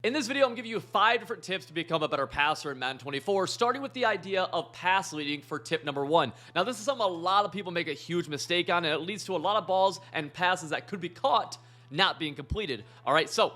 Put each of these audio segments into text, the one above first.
In this video, I'm giving you 5 different tips to become a better passer in Madden 24, starting with the idea of pass leading for tip number 1. Now, this is something a lot of people make a huge mistake on, and it leads to a lot of balls and passes that could be caught not being completed. All right, so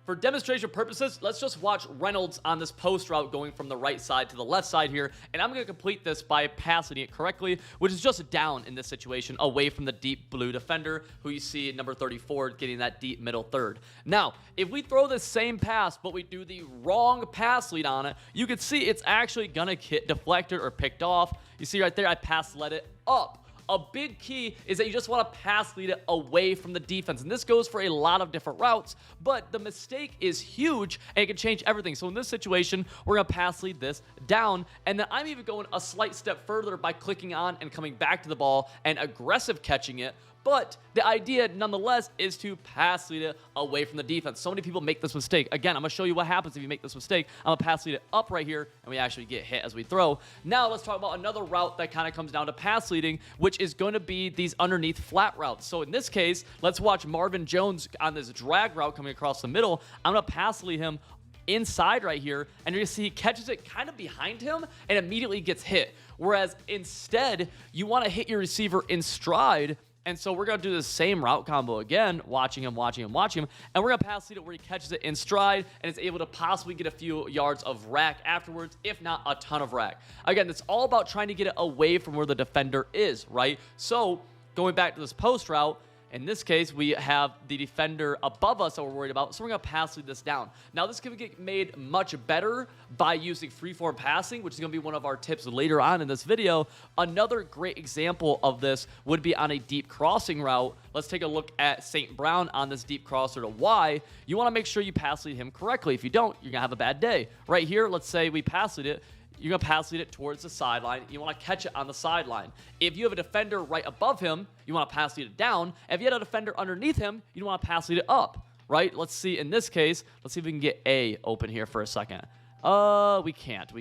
for demonstration purposes, let's just watch Reynolds on this post route going from the right side to the left side here, and I'm going to complete this by pass leading it correctly, which is just down in this situation, away from the deep blue defender, who you see at number 34 getting that deep middle third. Now, if we throw this same pass, but we do the wrong pass lead on it, you can see it's actually going to get deflected or picked off. You see right there, I pass led it up. A big key is that you just want to pass lead it away from the defense. And this goes for a lot of different routes, but the mistake is huge and it can change everything. So in this situation, we're going to pass lead this down. And then I'm even going a slight step further by clicking on and coming back to the ball and aggressive catching it. But the idea, nonetheless, is to pass lead it away from the defense. So many people make this mistake. Again, I'm going to show you what happens if you make this mistake. I'm going to pass lead it up right here, and we actually get hit as we throw. Now, let's talk about another route that kind of comes down to pass leading, which is going to be these underneath flat routes. So in this case, let's watch Marvin Jones on this drag route coming across the middle. I'm going to pass lead him inside right here, and you're going to see he catches it kind of behind him and immediately gets hit. Whereas instead, you want to hit your receiver in stride. And so we're going to do the same route combo again, watching him, and we're going to pass lead it where he catches it in stride and is able to possibly get a few yards of rack afterwards, if not a ton of rack. Again, it's all about trying to get it away from where the defender is, right? So going back to this post route, in this case, we have the defender above us that we're worried about, so we're going to pass lead this down. Now, this can get made much better by using freeform passing, which is going to be one of our tips later on in this video. Another great example of this would be on a deep crossing route. Let's take a look at St. Brown on this deep crosser to Y. You want to make sure you pass lead him correctly. If you don't, you're going to have a bad day. Right here, let's say we pass lead it. You're going to pass lead it towards the sideline. You want to catch it on the sideline. If you have a defender right above him, you want to pass lead it down. If you had a defender underneath him, you want to pass lead it up, right? Let's see in this case, let's see if we can get A open here for a second. We can't.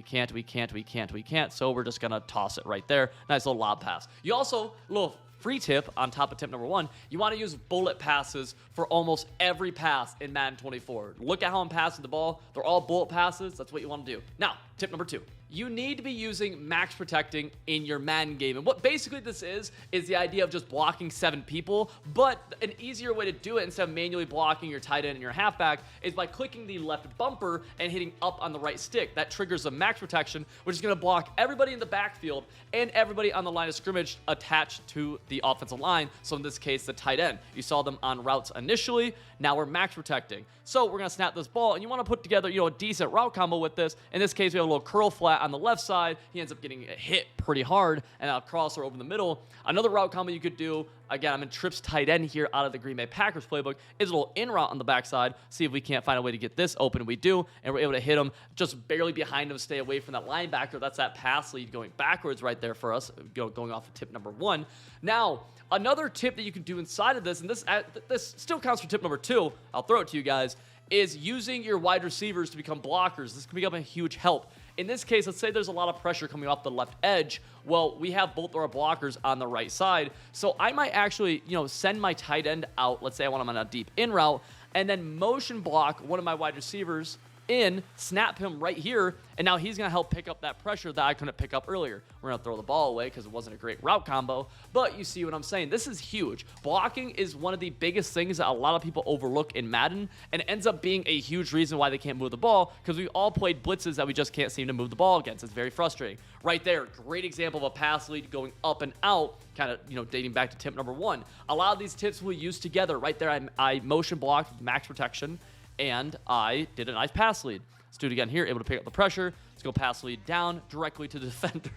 So we're just going to toss it right there. Nice little lob pass. You also, little free tip on top of tip number 1, you want to use bullet passes for almost every pass in Madden 24. Look at how I'm passing the ball. They're all bullet passes. That's what you want to do. Now, tip number 2. You need to be using max protecting in your Madden game. And what basically this is the idea of just blocking 7 people. But an easier way to do it instead of manually blocking your tight end and your halfback is by clicking the left bumper and hitting up on the right stick. That triggers a max protection, which is going to block everybody in the backfield and everybody on the line of scrimmage attached to the offensive line. So in this case, the tight end. You saw them on routes initially. Now we're max protecting. So we're going to snap this ball, and you want to put together, a decent route combo with this. In this case, we have a little curl flat on the left side. He ends up getting hit pretty hard, and a crosser over the middle. Another route combo you could do, again, I'm in Trips tight end here out of the Green Bay Packers playbook, is a little in route on the backside. See if we can't find a way to get this open. We do, and we're able to hit him just barely behind him, stay away from that linebacker. That's that pass lead going backwards right there for us, going off of tip number 1. Now, another tip that you can do inside of this, and this still counts for tip number 2, I'll throw it to you guys, is using your wide receivers to become blockers. This can become a huge help. In this case, let's say there's a lot of pressure coming off the left edge. Well, we have both our blockers on the right side. So I might actually, send my tight end out. Let's say I want him on a deep in route, and then motion block one of my wide receivers in, snap him right here, and now he's going to help pick up that pressure that I couldn't pick up earlier. We're going to throw the ball away because it wasn't a great route combo, but you see what I'm saying. This is huge. Blocking is one of the biggest things that a lot of people overlook in Madden, and it ends up being a huge reason why they can't move the ball, because we all played blitzes that we just can't seem to move the ball against. It's very frustrating. Right there, great example of a pass lead going up and out, kind of, dating back to tip number 1. A lot of these tips we use together. Right there, I motion blocked with max protection, and I did a nice pass lead. Let's do it again here, able to pick up the pressure. Let's go pass lead down directly to the defender.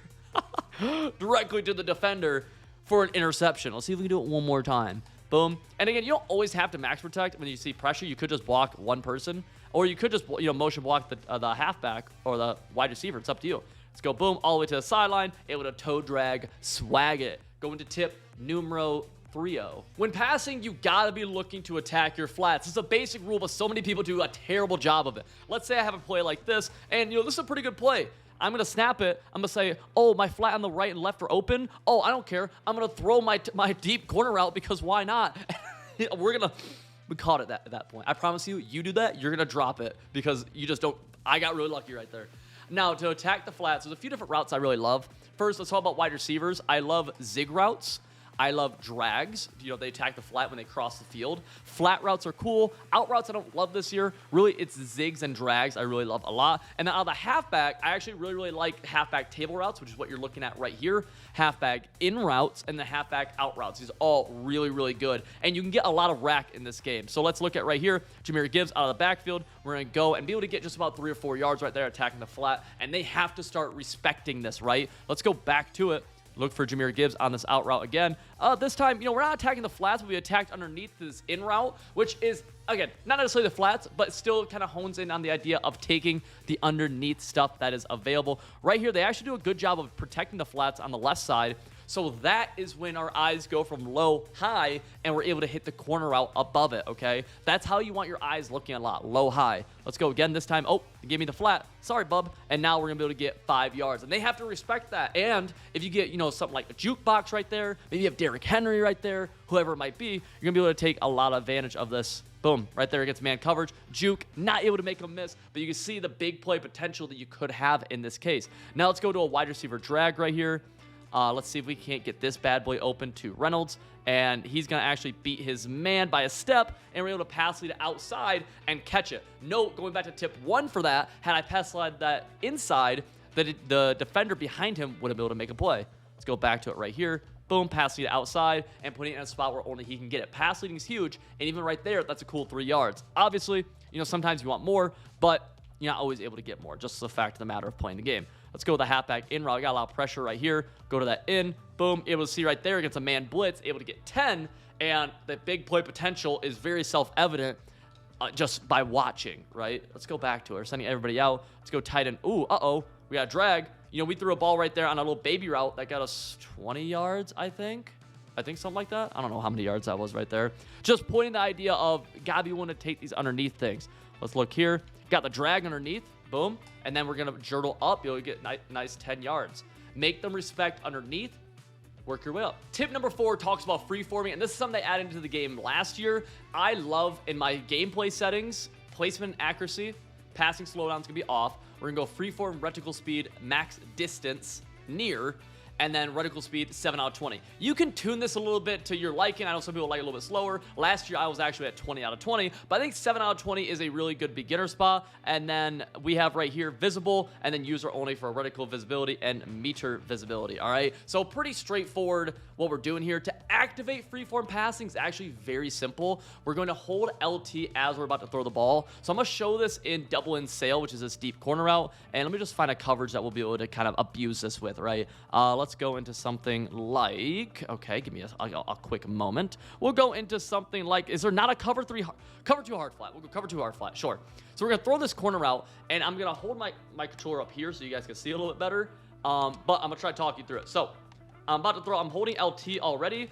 Directly to the defender for an interception. Let's see if we can do it one more time. Boom. And again, you don't always have to max protect. When you see pressure, you could just block one person, or you could just, motion block the halfback or the wide receiver. It's up to you. Let's go boom, all the way to the sideline, able to toe drag, swag it. Go into tip numero 3-0. When passing, you gotta be looking to attack your flats. It's a basic rule, but so many people do a terrible job of it. Let's say I have a play like this, and this is a pretty good play. I'm gonna snap it. I'm gonna say, oh, my flat on the right and left are open. Oh, I don't care. I'm gonna throw my deep corner route because why not? We're gonna We caught it at that point. I promise you, you do that, you're going to drop it because you just don't. I got really lucky right there. Now, to attack the flats, there's a few different routes I really love. First, let's talk about wide receivers. I love zig routes. I love drags. You know, they attack the flat when they cross the field. Flat routes are cool. Out routes I don't love this year. Really, it's zigs and drags I really love a lot. And then out of the halfback, I actually really like halfback table routes, which is what you're looking at right here. Halfback in routes and the halfback out routes. These are all really good. And you can get a lot of rack in this game. So let's look at right here. Jahmyr Gibbs out of the backfield. We're going to go and be able to get just about 3 or 4 yards right there attacking the flat. And they have to start respecting this, right? Let's go back to it. Look for Jahmyr Gibbs on this out route again. This time, you know, we're not attacking the flats, but we attacked underneath this in route, which is, again, not necessarily the flats, but still kind of hones in on the idea of taking the underneath stuff that is available. Right here, they actually do a good job of protecting the flats on the left side. So that is when our eyes go from low, high, and we're able to hit the corner route above it, okay? That's how you want your eyes looking a lot, low, high. Let's go again this time. Oh, they gave me the flat. Sorry, bub. And now we're going to be able to get 5 yards. And they have to respect that. And if you get, you know, something like a jukebox right there, maybe you have Derrick Henry right there, whoever it might be, you're going to be able to take a lot of advantage of this. Boom, right there against man coverage. Juke, not able to make a miss, but you can see the big play potential that you could have in this case. Now let's go to a wide receiver drag right here. Let's see if we can't get this bad boy open to Reynolds. And he's going to actually beat his man by a step. And we're able to pass lead outside and catch it. Note, going back to tip 1 for that, had I pass slide that inside, the defender behind him would have been able to make a play. Let's go back to it right here. Boom, pass lead outside and putting it in a spot where only he can get it. Pass leading is huge. And even right there, that's a cool 3 yards. Obviously, you know, sometimes you want more, but you're not always able to get more. Just the fact of the matter of playing the game. Let's go with the halfback in route. Got a lot of pressure right here. Go to that in. Boom. Able to see right there against a man blitz. Able to get 10. And the big play potential is very self-evident just by watching, right? Let's go back to it. We're sending everybody out. Let's go tight end. Ooh, uh-oh. We got a drag. You know, we threw a ball right there on a little baby route that got us 20 yards, I think. Something like that. I don't know how many yards that was right there. Just pointing the idea of gotta be willing to take these underneath things. Let's look here. Got the drag underneath. Boom. And then we're going to jurtle up. You'll get nice 10 yards. Make them respect underneath. Work your way up. Tip number 4 talks about free-forming, and this is something they added into the game last year. I love, in my gameplay settings, placement and accuracy. Passing slowdown is going to be off. We're going to go free-form, reticle speed, max distance, near, and then reticle speed 7 out of 20. You can tune this a little bit to your liking. I know some people like it a little bit slower. Last year, I was actually at 20 out of 20, but I think 7 out of 20 is a really good beginner spot. And then we have right here visible, and then user only for reticle visibility and meter visibility, all right? So pretty straightforward what we're doing here. To activate freeform passing is actually very simple. We're going to hold LT as we're about to throw the ball. So I'm going to show this in double in sail, which is this deep corner route. And let me just find a coverage that we'll be able to kind of abuse this with, right? Let's go into something like, okay, give me a quick moment. We'll go into something like, is there not a cover 2 hard flat? We'll go cover 2 hard flat, sure. So we're going to throw this corner route, and I'm going to hold my controller up here so you guys can see a little bit better. But I'm going to try to talk you through it. So I'm about to throw, I'm holding LT already.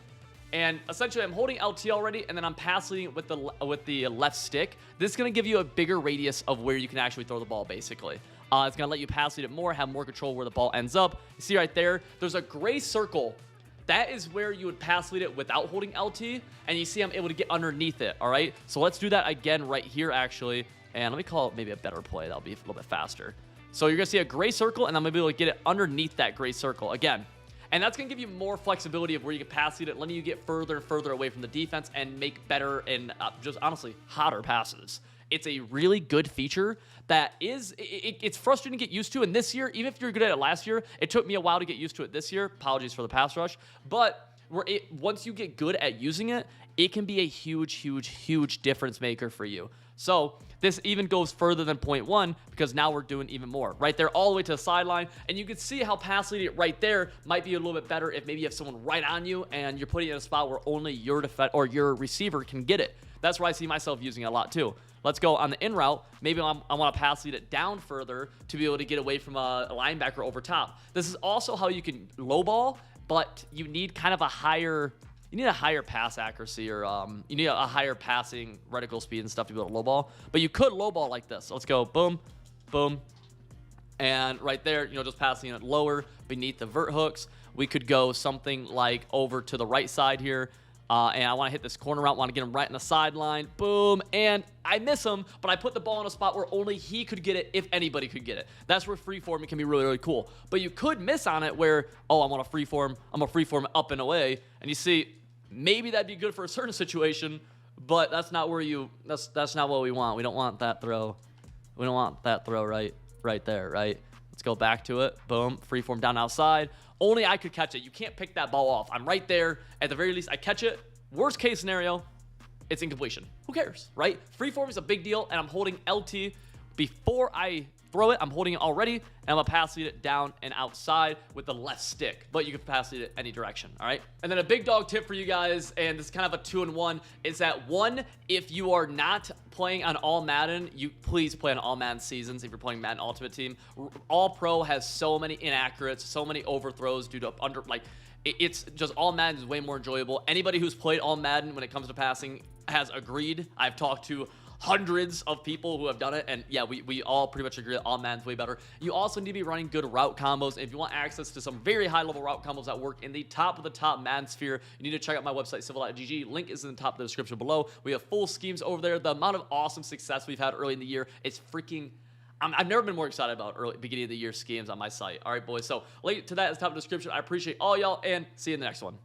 And essentially, I'm holding LT already, and then I'm pass leading with the left stick. This is going to give you a bigger radius of where you can actually throw the ball, basically. It's going to let you pass lead it more, have more control where the ball ends up. You see right there, there's a gray circle. That is where you would pass lead it without holding LT, and you see I'm able to get underneath it, all right? So let's do that again right here, actually. And let me call it maybe a better play. That'll be a little bit faster. So you're going to see a gray circle, and I'm going to be able to get it underneath that gray circle again. And that's going to give you more flexibility of where you can pass lead it, letting you get further and further away from the defense and make better and just honestly hotter passes. It's a really good feature that is, it's frustrating to get used to. And this year, even if you're good at it last year, it took me a while to get used to it this year. Apologies for the pass rush. But once you get good at using it, it can be a huge difference maker for you. So this even goes further than point 1 because now we're doing even more. Right there all the way to the sideline. And you can see how pass leading it right there might be a little bit better if maybe you have someone right on you and you're putting it in a spot where only your your receiver can get it. That's where I see myself using it a lot too. Let's go on the in route. Maybe I want to pass lead it down further to be able to get away from a linebacker over top. This is also how you can low ball, but you need kind of a higher pass accuracy or you need a higher passing reticle speed and stuff to be able to low ball. But you could low ball like this. So let's go boom, boom. And right there, just passing it lower beneath the vert hooks. We could go something like over to the right side here. and I want to hit this corner route, want to get him right in the sideline, boom, and I miss him, but I put the ball in a spot where only he could get it if anybody could get it. That's where freeforming can be really, really cool. But you could miss on it where, oh, I want to freeform, I'm going to freeform up and away, and you see, maybe that'd be good for a certain situation, but that's not where that's not what we want. We don't want that throw. We don't want that throw right there, right? Let's go back to it. Boom, freeform down outside. Only I could catch it. You can't pick that ball off. I'm right there. At the very least, I catch it. Worst case scenario, it's incompletion. Who cares, right? Freeform is a big deal, and I'm holding LT before I throw it. I'm holding it already, and I'm going to pass lead it down and outside with the left stick. But you can pass lead it any direction, all right? And then a big dog tip for you guys, and this is kind of a 2-in-1, is that one, if you are not playing on all Madden, you please play on all Madden seasons if you're playing Madden Ultimate Team. All Pro has so many inaccurates, so many overthrows due to it's just all Madden is way more enjoyable. Anybody who's played all Madden when it comes to passing has agreed. I've talked to hundreds of people who have done it, and yeah, we all pretty much agree that all Madden's way better. You also need to be running good route combos, and if you want access to some very high-level route combos that work in the top of the top Madden sphere, you need to check out my website, civil.gg. Link is in the top of the description below. We have full schemes over there. The amount of awesome success we've had early in the year is freaking... I've never been more excited about beginning of the year schemes on my site. All right, boys, so link to that is top of the description. I appreciate all y'all, and see you in the next one.